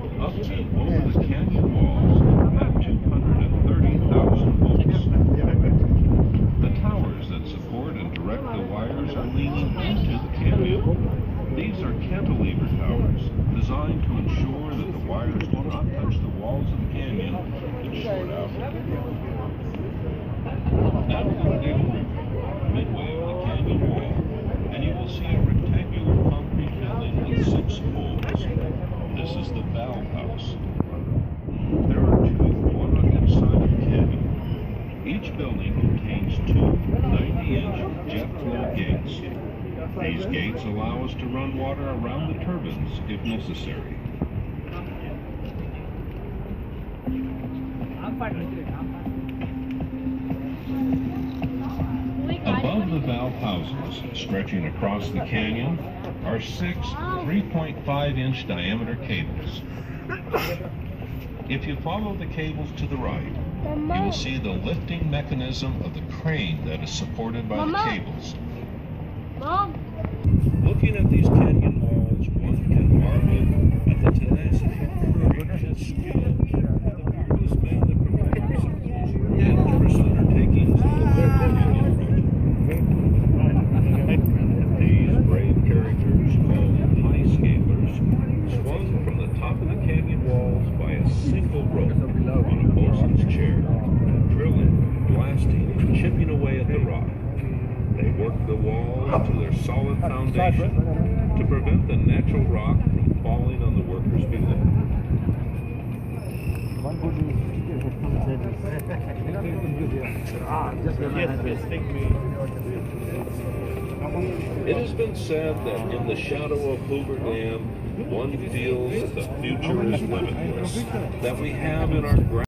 Up and over the canyon walls at 230,000 volts. The towers that support and direct the wires are leaning into the canyon. These are cantilever towers, designed to ensure that the wires do not touch the walls of the canyon and short out. Now we'll dig through midway of the canyon wall, and you will see a rectangular concrete building with 6 poles. This is the valve house. There are 2, one on each side of the canyon. Each building contains 2 90-inch jet flow gates. These gates allow us to run water around the turbines if necessary. Above the valve houses, stretching across the canyon, are 6 3.5-inch diameter cables. If you follow the cables to the right, you will see the lifting mechanism of the crane that is supported by the cables. Looking at these canyon walls, one can marvel at the tenacity, courage, and skill of the fearless men that prepare themselves and numerous undertakings in the Hoover Dam project. These brave characters, called high scalers, swung from the top of the canyon walls by a single rope on a bosun's chair, drilling, blasting, and chipping away at the rock. They work the walls to their solid foundation to prevent the natural rock from falling on the workers below. It has been said that in the shadow of Hoover Dam, one feels that the future is limitless, that we have in our